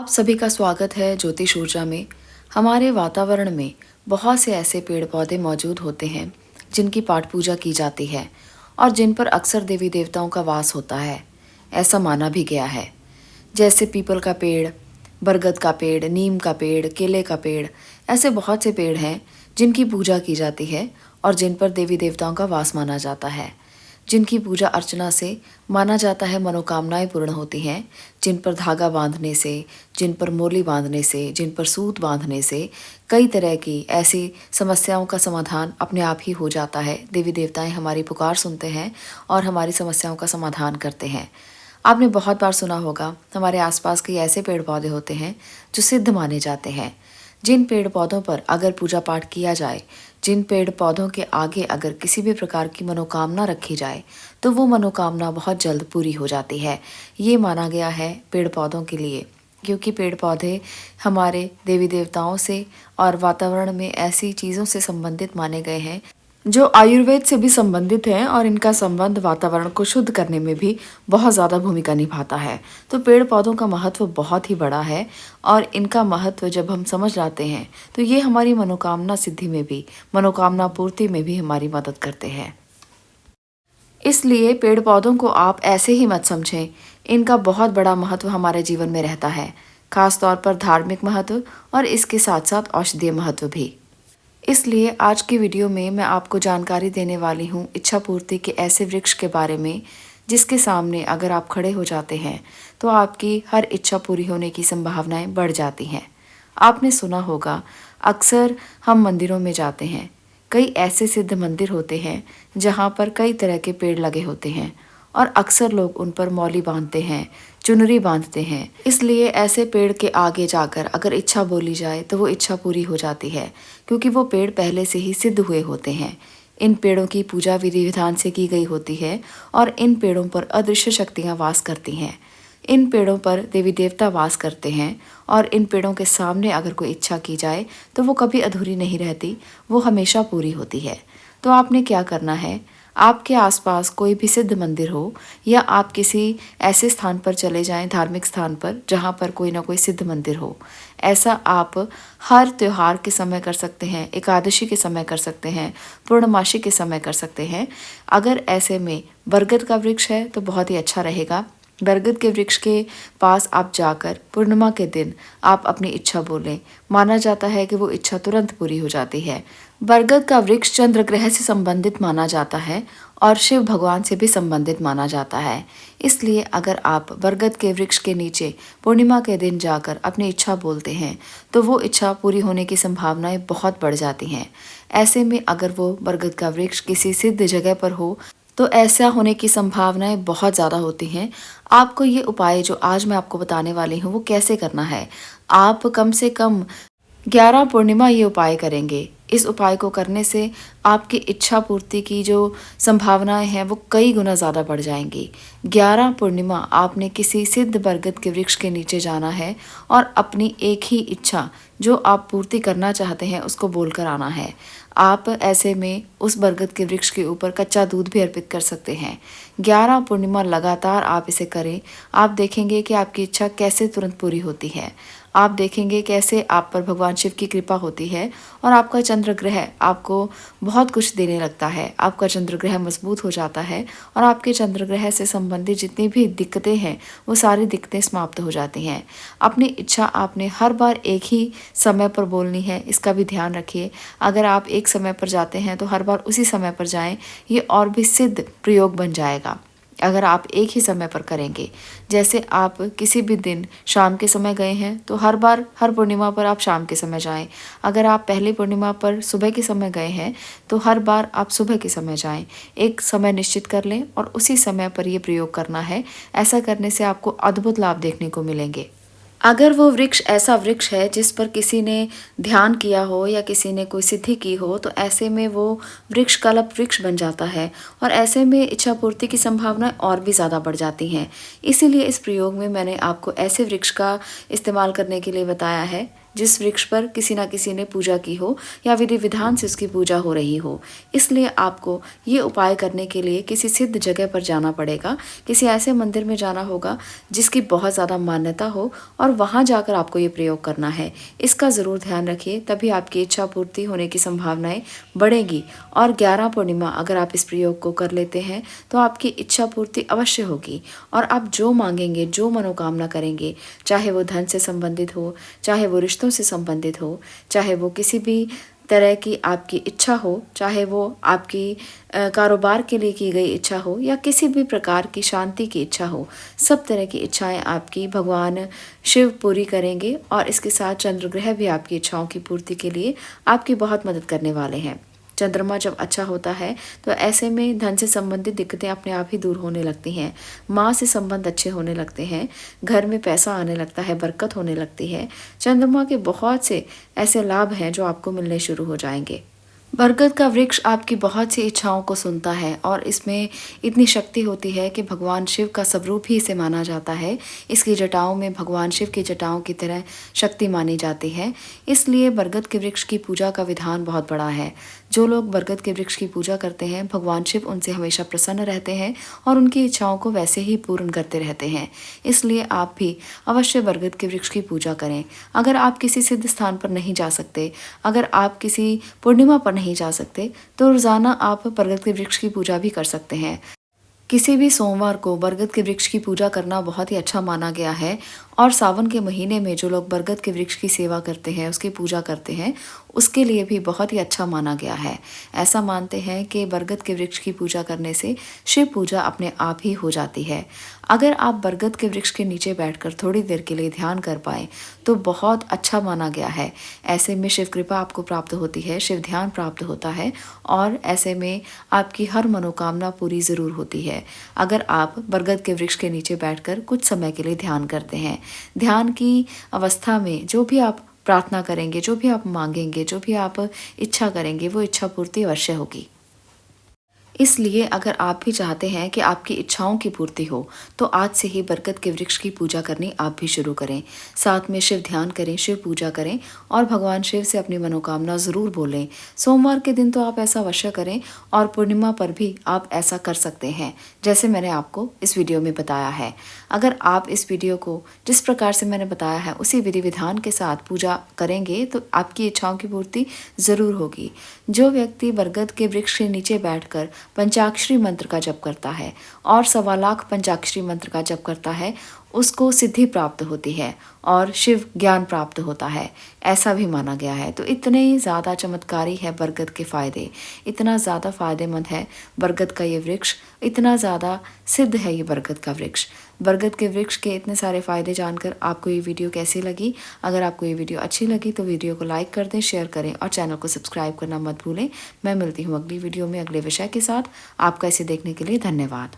सभी का स्वागत है ज्योतिष ऊर्जा में। हमारे वातावरण में बहुत से ऐसे पेड़ पौधे मौजूद होते हैं जिनकी पाठ पूजा की जाती है और जिन पर अक्सर देवी देवताओं का वास होता है, ऐसा माना भी गया है। जैसे पीपल का पेड़, बरगद का पेड़, नीम का पेड़, केले का पेड़, ऐसे बहुत से पेड़ हैं जिनकी पूजा की जाती है और जिन पर देवी देवताओं का वास माना जाता है, जिनकी पूजा अर्चना से माना जाता है मनोकामनाएं पूर्ण होती हैं, जिन पर धागा बांधने से, जिन पर मोली बांधने से, जिन पर सूत बांधने से कई तरह की ऐसी समस्याओं का समाधान अपने आप ही हो जाता है। देवी देवताएं हमारी पुकार सुनते हैं और हमारी समस्याओं का समाधान करते हैं। आपने बहुत बार सुना होगा, हमारे आसपास कई ऐसे पेड़ पौधे होते हैं जो सिद्ध माने जाते हैं। जिन पेड़ पौधों पर अगर पूजा पाठ किया जाए, जिन पेड़ पौधों के आगे अगर किसी भी प्रकार की मनोकामना रखी जाए तो वो मनोकामना बहुत जल्द पूरी हो जाती है। ये माना गया है पेड़ पौधों के लिए, क्योंकि पेड़ पौधे हमारे देवी देवताओं से और वातावरण में ऐसी चीज़ों से संबंधित माने गए हैं जो आयुर्वेद से भी संबंधित हैं और इनका संबंध वातावरण को शुद्ध करने में भी बहुत ज़्यादा भूमिका निभाता है। तो पेड़ पौधों का महत्व बहुत ही बड़ा है और इनका महत्व जब हम समझ जाते हैं तो ये हमारी मनोकामना सिद्धि में भी, मनोकामना पूर्ति में भी हमारी मदद करते हैं। इसलिए पेड़ पौधों को आप ऐसे ही मत समझें, इनका बहुत बड़ा महत्व हमारे जीवन में रहता है, खास तौर पर धार्मिक महत्व और इसके साथ साथ औषधीय महत्व भी। इसलिए आज की वीडियो में मैं आपको जानकारी देने वाली हूँ इच्छा पूर्ति के ऐसे वृक्ष के बारे में जिसके सामने अगर आप खड़े हो जाते हैं तो आपकी हर इच्छा पूरी होने की संभावनाएं बढ़ जाती हैं। आपने सुना होगा, अक्सर हम मंदिरों में जाते हैं, कई ऐसे सिद्ध मंदिर होते हैं जहाँ पर कई तरह के पेड़ लगे होते हैं और अक्सर लोग उन पर मौली बांधते हैं, चुनरी बांधते हैं। इसलिए ऐसे पेड़ के आगे जाकर अगर इच्छा बोली जाए तो वो इच्छा पूरी हो जाती है, क्योंकि वो पेड़ पहले से ही सिद्ध हुए होते हैं। इन पेड़ों की पूजा विधि विधान से की गई होती है और इन पेड़ों पर अदृश्य शक्तियाँ वास करती हैं। इन पेड़ों पर देवी देवता वास करते हैं और इन पेड़ों के सामने अगर कोई इच्छा की जाए तो वो कभी अधूरी नहीं रहती, वो हमेशा पूरी होती है। तो आपने क्या करना है, आपके आसपास कोई भी सिद्ध मंदिर हो या आप किसी ऐसे स्थान पर चले जाएं, धार्मिक स्थान पर जहां पर कोई ना कोई सिद्ध मंदिर हो। ऐसा आप हर त्योहार के समय कर सकते हैं, एकादशी के समय कर सकते हैं, पूर्णमासी के समय कर सकते हैं। अगर ऐसे में बरगद का वृक्ष है तो बहुत ही अच्छा रहेगा। बरगद के वृक्ष के पास आप जाकर पूर्णिमा के दिन आप अपनी इच्छा बोलें, माना जाता है कि वो इच्छा तुरंत पूरी हो जाती है। बरगद का वृक्ष चंद्र ग्रह से संबंधित माना जाता है और शिव भगवान से भी संबंधित माना जाता है। इसलिए अगर आप बरगद के वृक्ष के नीचे पूर्णिमा के दिन जाकर अपनी इच्छा बोलते हैं तो वो इच्छा पूरी होने की संभावनाएं बहुत बढ़ जाती हैं। ऐसे में अगर वो बरगद का वृक्ष किसी सिद्ध जगह पर हो तो ऐसा होने की संभावनाएं बहुत ज़्यादा होती हैं। आपको ये उपाय जो आज मैं आपको बताने वाली हूँ वो कैसे करना है। आप कम से कम 11 पूर्णिमा ये उपाय करेंगे। इस उपाय को करने से आपकी इच्छा पूर्ति की जो संभावनाएं हैं वो कई गुना ज़्यादा बढ़ जाएंगी। 11 पूर्णिमा आपने किसी सिद्ध बरगद के वृक्ष के नीचे जाना है और अपनी एक ही इच्छा जो आप पूर्ति करना चाहते हैं उसको बोलकर आना है। आप ऐसे में उस बरगद के वृक्ष के ऊपर कच्चा दूध भी अर्पित कर सकते हैं। 11 पूर्णिमा लगातार आप इसे करें, आप देखेंगे कि आपकी इच्छा कैसे तुरंत पूरी होती है। आप देखेंगे कैसे आप पर भगवान शिव की कृपा होती है और आपका चंद्र ग्रह आपको बहुत कुछ देने लगता है। आपका चंद्र ग्रह मजबूत हो जाता है और आपके चंद्र ग्रह से संबंधित जितनी भी दिक्कतें हैं वो सारी दिक्कतें समाप्त हो जाती हैं। अपनी इच्छा आपने हर बार एक ही समय पर बोलनी है, इसका भी ध्यान रखिए। अगर आप एक समय पर जाते हैं तो हर बार उसी समय पर जाएं, ये और भी सिद्ध प्रयोग बन जाएगा अगर आप एक ही समय पर करेंगे। जैसे आप किसी भी दिन शाम के समय गए हैं तो हर बार हर पूर्णिमा पर आप शाम के समय जाएं। अगर आप पहली पूर्णिमा पर सुबह के समय गए हैं तो हर बार आप सुबह के समय जाएं। एक समय निश्चित कर लें और उसी समय पर ये प्रयोग करना है। ऐसा करने से आपको अद्भुत लाभ देखने को मिलेंगे। अगर वो वृक्ष ऐसा वृक्ष है जिस पर किसी ने ध्यान किया हो या किसी ने कोई सिद्धि की हो तो ऐसे में वो वृक्ष कल्प वृक्ष बन जाता है और ऐसे में इच्छा पूर्ति की संभावनाएं और भी ज़्यादा बढ़ जाती हैं। इसीलिए इस प्रयोग में मैंने आपको ऐसे वृक्ष का इस्तेमाल करने के लिए बताया है जिस वृक्ष पर किसी न किसी ने पूजा की हो या विधि विधान से उसकी पूजा हो रही हो। इसलिए आपको ये उपाय करने के लिए किसी सिद्ध जगह पर जाना पड़ेगा, किसी ऐसे मंदिर में जाना होगा जिसकी बहुत ज़्यादा मान्यता हो और वहाँ जाकर आपको ये प्रयोग करना है। इसका ज़रूर ध्यान रखिए, तभी आपकी इच्छा पूर्ति होने की संभावनाएं बढ़ेगी। और 11 पूर्णिमा अगर आप इस प्रयोग को कर लेते हैं तो आपकी इच्छा पूर्ति अवश्य होगी और आप जो मांगेंगे, जो मनोकामना करेंगे, चाहे वो धन से संबंधित हो, चाहे वो रिश्तों से संबंधित हो, चाहे वो किसी भी तरह की आपकी इच्छा हो, चाहे वो आपकी कारोबार के लिए की गई इच्छा हो या किसी भी प्रकार की शांति की इच्छा हो, सब तरह की इच्छाएं आपकी भगवान शिव पूरी करेंगे। और इसके साथ चंद्र ग्रह भी आपकी इच्छाओं की पूर्ति के लिए आपकी बहुत मदद करने वाले हैं। चंद्रमा जब अच्छा होता है तो ऐसे में धन से संबंधित दिक्कतें अपने आप ही दूर होने लगती हैं, माँ से संबंध अच्छे होने लगते हैं, घर में पैसा आने लगता है, बरकत होने लगती है। चंद्रमा के बहुत से ऐसे लाभ हैं जो आपको मिलने शुरू हो जाएंगे। बरगद का वृक्ष आपकी बहुत सी इच्छाओं को सुनता है और इसमें इतनी शक्ति होती है कि भगवान शिव का स्वरूप ही इसे माना जाता है। इसकी जटाओं में भगवान शिव की जटाओं की तरह शक्ति मानी जाती है। इसलिए बरगद के वृक्ष की पूजा का विधान बहुत बड़ा है। जो लोग बरगद के वृक्ष की पूजा करते हैं, भगवान शिव उनसे हमेशा प्रसन्न रहते हैं और उनकी इच्छाओं को वैसे ही पूर्ण करते रहते हैं। इसलिए आप भी अवश्य बरगद के वृक्ष की पूजा करें। अगर आप किसी सिद्ध स्थान पर नहीं जा सकते, अगर आप किसी पूर्णिमा पर नहीं जा सकते, तो रोज़ाना आप बरगद के वृक्ष की पूजा भी कर सकते हैं। किसी भी सोमवार को बरगद के वृक्ष की पूजा करना बहुत ही अच्छा माना गया है और सावन के महीने में जो लोग बरगद के वृक्ष की सेवा करते हैं, उसकी पूजा करते हैं, उसके लिए भी बहुत ही अच्छा माना गया है। ऐसा मानते हैं कि बरगद के वृक्ष की पूजा करने से शिव पूजा अपने आप ही हो जाती है। अगर आप बरगद के वृक्ष के नीचे बैठकर थोड़ी देर के लिए ध्यान कर पाएँ तो बहुत अच्छा माना गया है। ऐसे में शिव कृपा आपको प्राप्त होती है, शिव ध्यान प्राप्त होता है और ऐसे में आपकी हर मनोकामना पूरी ज़रूर होती है। अगर आप बरगद के वृक्ष के नीचे बैठकर कुछ समय के लिए ध्यान करते हैं, ध्यान की अवस्था में जो भी आप प्रार्थना करेंगे, जो भी आप मांगेंगे, जो भी आप इच्छा करेंगे, वो इच्छा पूर्ति अवश्य होगी। इसलिए अगर आप भी चाहते हैं कि आपकी इच्छाओं की पूर्ति हो तो आज से ही बरगद के वृक्ष की पूजा करनी आप भी शुरू करें। साथ में शिव ध्यान करें, शिव पूजा करें और भगवान शिव से अपनी मनोकामना ज़रूर बोलें। सोमवार के दिन तो आप ऐसा अवश्य करें और पूर्णिमा पर भी आप ऐसा कर सकते हैं जैसे मैंने आपको इस वीडियो में बताया है। अगर आप इस वीडियो को जिस प्रकार से मैंने बताया है उसी विधि विधान के साथ पूजा करेंगे तो आपकी इच्छाओं की पूर्ति ज़रूर होगी। जो व्यक्ति बरगद के वृक्ष के नीचे बैठकर पंचाक्षरी मंत्र का जप करता है और 1.25 लाख पंचाक्षरी मंत्र का जप करता है, उसको सिद्धि प्राप्त होती है और शिव ज्ञान प्राप्त होता है, ऐसा भी माना गया है। तो इतने ज़्यादा चमत्कारी है बरगद के फ़ायदे, इतना ज़्यादा फ़ायदेमंद है बरगद का ये वृक्ष, इतना ज़्यादा सिद्ध है ये बरगद का वृक्ष। बरगद के वृक्ष के इतने सारे फ़ायदे जानकर आपको ये वीडियो कैसी लगी? अगर आपको ये वीडियो अच्छी लगी तो वीडियो को लाइक कर दें, शेयर करें और चैनल को सब्सक्राइब करना मत भूलें। मैं मिलती हूँ अगली वीडियो में अगले विषय के साथ। आपका इसे देखने के लिए धन्यवाद।